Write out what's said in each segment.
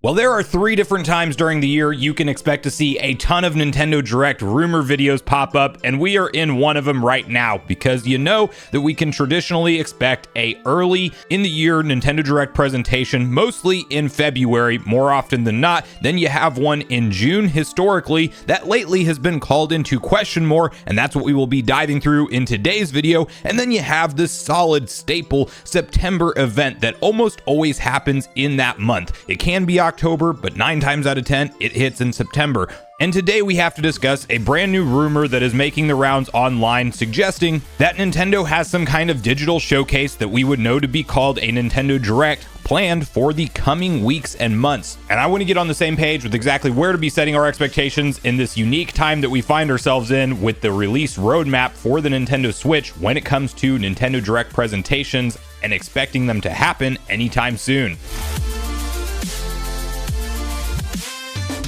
Well, there are 3 different times during the year you can expect to see a ton of Nintendo Direct rumor videos pop up, and we are in one of them right now because you know that we can traditionally expect a early in the year Nintendo Direct presentation, mostly in February, more often than not. Then you have one in June historically that lately has been called into question more, and that's what we will be diving through in today's video. And then you have this solid staple September event that almost always happens in that month. It can be October, but 9 times out of 10, it hits in September. And today we have to discuss a brand new rumor that is making the rounds online, suggesting that Nintendo has some kind of digital showcase that we would know to be called a Nintendo Direct planned for the coming weeks and months. And I want to get on the same page with exactly where to be setting our expectations in this unique time that we find ourselves in with the release roadmap for the Nintendo Switch when it comes to Nintendo Direct presentations and expecting them to happen anytime soon.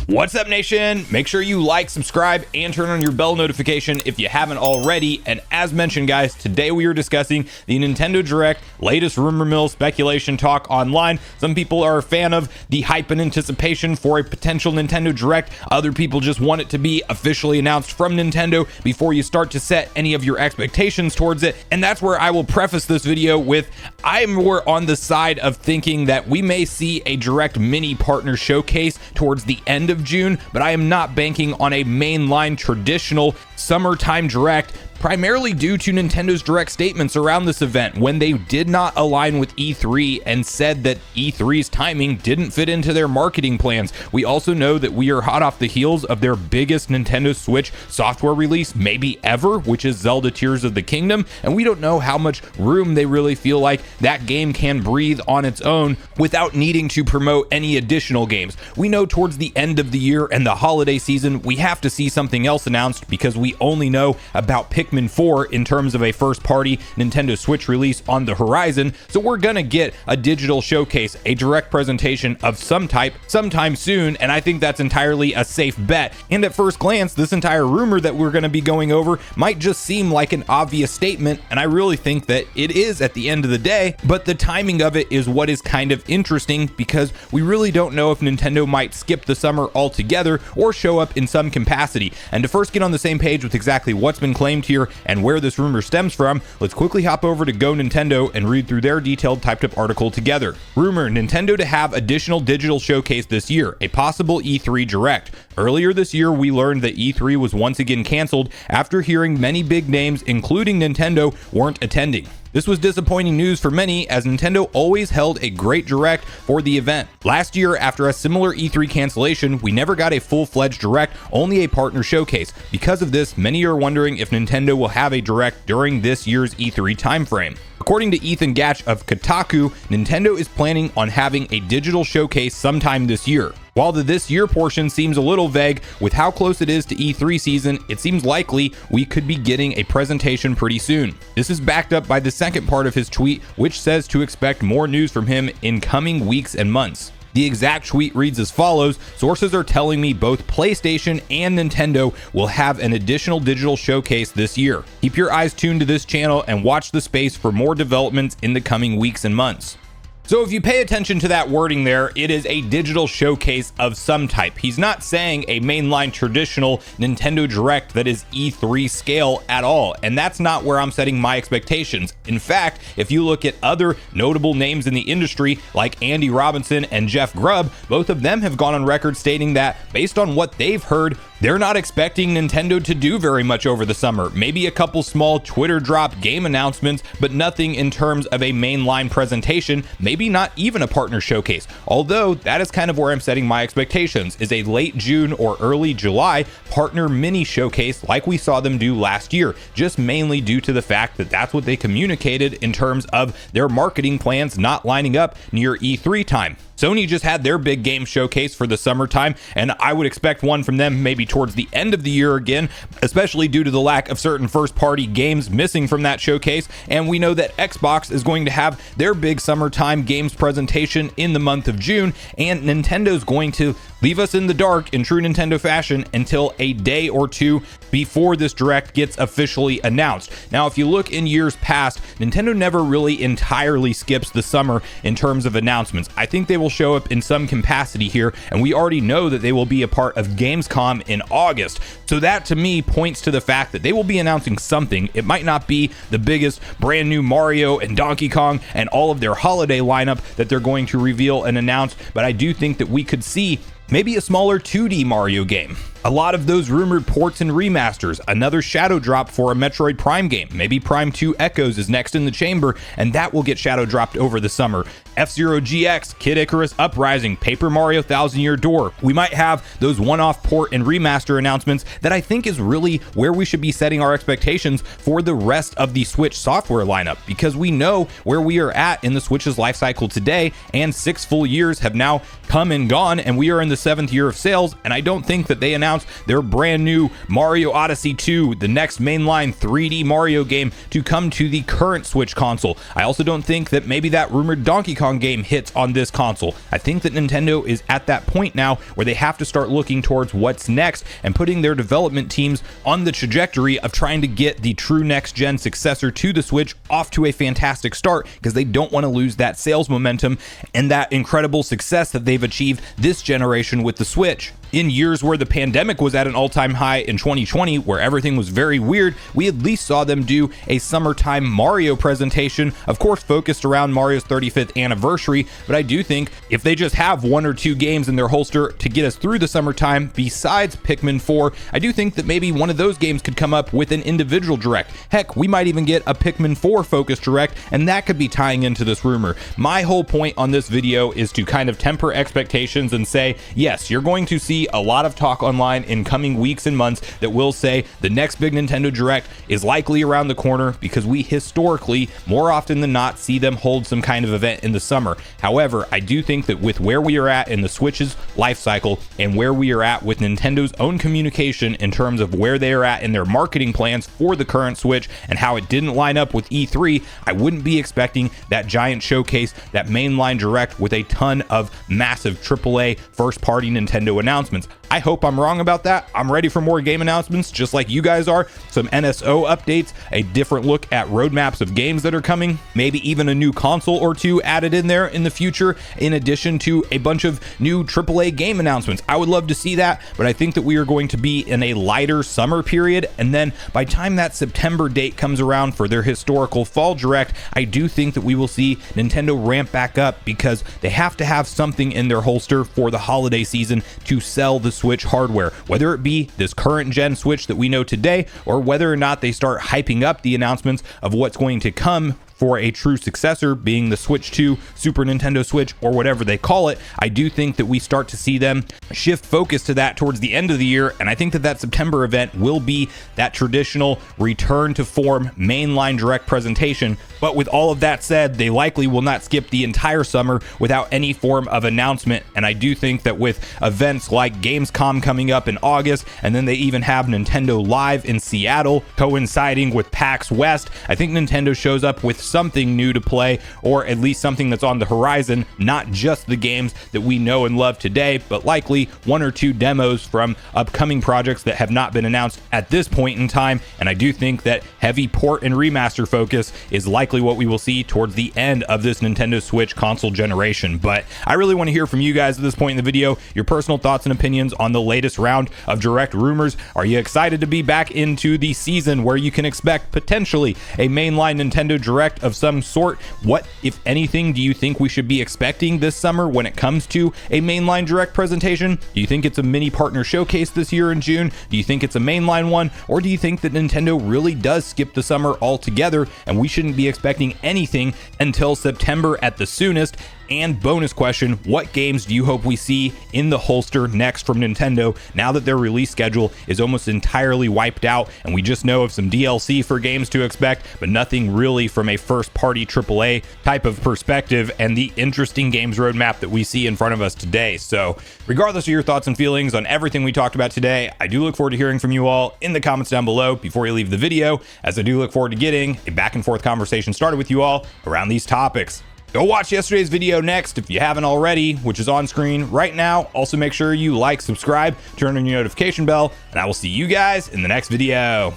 What's up, nation? Make sure you like, subscribe, and turn on your bell notification if you haven't already. And as mentioned, guys, today we are discussing the Nintendo Direct latest rumor mill speculation talk online. Some people are a fan of the hype and anticipation for a potential Nintendo Direct. Other people just want it to be officially announced from Nintendo before you start to set any of your expectations towards it. And that's where I will preface this video with, I'm more on the side of thinking that we may see a Direct mini partner showcase towards the end of June, but I am not banking on a mainline traditional summertime Direct, primarily due to Nintendo's Direct statements around this event when they did not align with E3 and said that E3's timing didn't fit into their marketing plans. We also know that we are hot off the heels of their biggest Nintendo Switch software release maybe ever, which is Zelda Tears of the Kingdom, and we don't know how much room they really feel like that game can breathe on its own without needing to promote any additional games. We know towards the end of the year and the holiday season, we have to see something else announced because we only know about Pikmin 4 in terms of a first-party Nintendo Switch release on the horizon, so we're gonna get a digital showcase, a Direct presentation of some type sometime soon, and I think that's entirely a safe bet. And at first glance, this entire rumor that we're gonna be going over might just seem like an obvious statement, and I really think that it is at the end of the day, but the timing of it is what is kind of interesting because we really don't know if Nintendo might skip the summer altogether or show up in some capacity. And to first get on the same page with exactly what's been claimed here and where this rumor stems from, let's quickly hop over to Go Nintendo and read through their detailed typed up article together. Rumor: Nintendo to have additional digital showcase this year, a possible E3 Direct. Earlier this year, we learned that E3 was once again canceled after hearing many big names, including Nintendo, weren't attending. This was disappointing news for many, as Nintendo always held a great Direct for the event. Last year, after a similar E3 cancellation, we never got a full-fledged Direct, only a partner showcase. Because of this, many are wondering if Nintendo will have a Direct during this year's E3 timeframe. According to Ethan Gatch of Kotaku, Nintendo is planning on having a digital showcase sometime this year. While the this year portion seems a little vague, with how close it is to E3 season, it seems likely we could be getting a presentation pretty soon. This is backed up by the second part of his tweet, which says to expect more news from him in coming weeks and months. The exact tweet reads as follows: sources are telling me both PlayStation and Nintendo will have an additional digital showcase this year. Keep your eyes tuned to this channel and watch the space for more developments in the coming weeks and months. So if you pay attention to that wording there, it is a digital showcase of some type. He's not saying a mainline traditional Nintendo Direct that is E3 scale at all, and that's not where I'm setting my expectations. In fact, if you look at other notable names in the industry like Andy Robinson and Jeff Grubb, both of them have gone on record stating that based on what they've heard, they're not expecting Nintendo to do very much over the summer. Maybe a couple small Twitter drop game announcements, but nothing in terms of a mainline presentation, maybe not even a partner showcase. Although that is kind of where I'm setting my expectations, is a late June or early July partner mini showcase like we saw them do last year, just mainly due to the fact that that's what they communicated in terms of their marketing plans not lining up near E3 time. Sony just had their big game showcase for the summertime, and I would expect one from them maybe towards the end of the year again, especially due to the lack of certain first-party games missing from that showcase. And we know that Xbox is going to have their big summertime games presentation in the month of June, and Nintendo's going to leave us in the dark in true Nintendo fashion until a day or two before this Direct gets officially announced. Now, if you look in years past, Nintendo never really entirely skips the summer in terms of announcements. I think they will will show up in some capacity here, and we already know that they will be a part of Gamescom in August. So that to me points to the fact that they will be announcing something. It might not be the biggest brand new Mario and Donkey Kong and all of their holiday lineup that they're going to reveal and announce, but I do think that we could see maybe a smaller 2D Mario game. A lot of those rumored ports and remasters, another shadow drop for a Metroid Prime game. Maybe Prime 2 Echoes is next in the chamber, and that will get shadow dropped over the summer. F-Zero GX, Kid Icarus Uprising, Paper Mario Thousand Year Door. We might have those one-off port and remaster announcements that I think is really where we should be setting our expectations for the rest of the Switch software lineup, because we know where we are at in the Switch's life cycle today, and 6 full years have now come and gone, and we are in the 7th year of sales, and I don't think that they announced their brand new Mario Odyssey 2, the next mainline 3D Mario game to come to the current Switch console. I also don't think that maybe that rumored Donkey Kong game hits on this console. I think that Nintendo is at that point now where they have to start looking towards what's next and putting their development teams on the trajectory of trying to get the true next-gen successor to the Switch off to a fantastic start, because they don't want to lose that sales momentum and that incredible success that they've achieved this generation with the Switch. In years where the pandemic was at an all-time high in 2020, where everything was very weird, we at least saw them do a summertime Mario presentation, of course focused around Mario's 35th anniversary, but I do think if they just have 1 or 2 games in their holster to get us through the summertime besides Pikmin 4, I do think that maybe one of those games could come up with an individual direct. Heck, we might even get a Pikmin 4 focused direct, and that could be tying into this rumor. My whole point on this video is to kind of temper expectations and say, yes, you're going to see a lot of talk online in coming weeks and months that will say the next big Nintendo Direct is likely around the corner, because we historically, more often than not, see them hold some kind of event in the summer. However, I do think that with where we are at in the Switch's life cycle and where we are at with Nintendo's own communication in terms of where they are at in their marketing plans for the current Switch and how it didn't line up with E3, I wouldn't be expecting that giant showcase, that mainline Direct with a ton of massive AAA first-party Nintendo announcements. I hope I'm wrong about that. I'm ready for more game announcements, just like you guys are. Some NSO updates, a different look at roadmaps of games that are coming, maybe even a new console or 2 added in there in the future, in addition to a bunch of new AAA game announcements. I would love to see that, but I think that we are going to be in a lighter summer period, and then by the time that September date comes around for their historical fall direct, I do think that we will see Nintendo ramp back up, because they have to have something in their holster for the holiday season to sell the Switch hardware, whether it be this current gen Switch that we know today, or whether or not they start hyping up the announcements of what's going to come for a true successor, being the Switch 2, Super Nintendo Switch, or whatever they call it. I do think that we start to see them shift focus to that towards the end of the year, and I think that that September event will be that traditional return to form mainline direct presentation. But with all of that said, they likely will not skip the entire summer without any form of announcement, and I do think that with events like Gamescom coming up in August, and then they even have Nintendo Live in Seattle coinciding with PAX West, I think Nintendo shows up with something new to play, or at least something that's on the horizon, not just the games that we know and love today, but likely 1 or 2 demos from upcoming projects that have not been announced at this point in time. And I do think that heavy port and remaster focus is likely what we will see towards the end of this Nintendo Switch console generation. But I really want to hear from you guys at this point in the video, your personal thoughts and opinions on the latest round of direct rumors. Are you excited to be back into the season where you can expect potentially a mainline Nintendo Direct of some sort? What, if anything, do you think we should be expecting this summer when it comes to a mainline direct presentation? Do you think it's a mini partner showcase this year in June? Do you think it's a mainline one? Or do you think that Nintendo really does skip the summer altogether and we shouldn't be expecting anything until September at the soonest? And bonus question, what games do you hope we see in the holster next from Nintendo now that their release schedule is almost entirely wiped out and we just know of some DLC for games to expect, but nothing really from a first-party AAA type of perspective and the interesting games roadmap that we see in front of us today? So regardless of your thoughts and feelings on everything we talked about today, I do look forward to hearing from you all in the comments down below before you leave the video, as I do look forward to getting a back and forth conversation started with you all around these topics. Go watch yesterday's video next if you haven't already, which is on screen right now. Also make sure you like, subscribe, turn on your notification bell, and I will see you guys in the next video.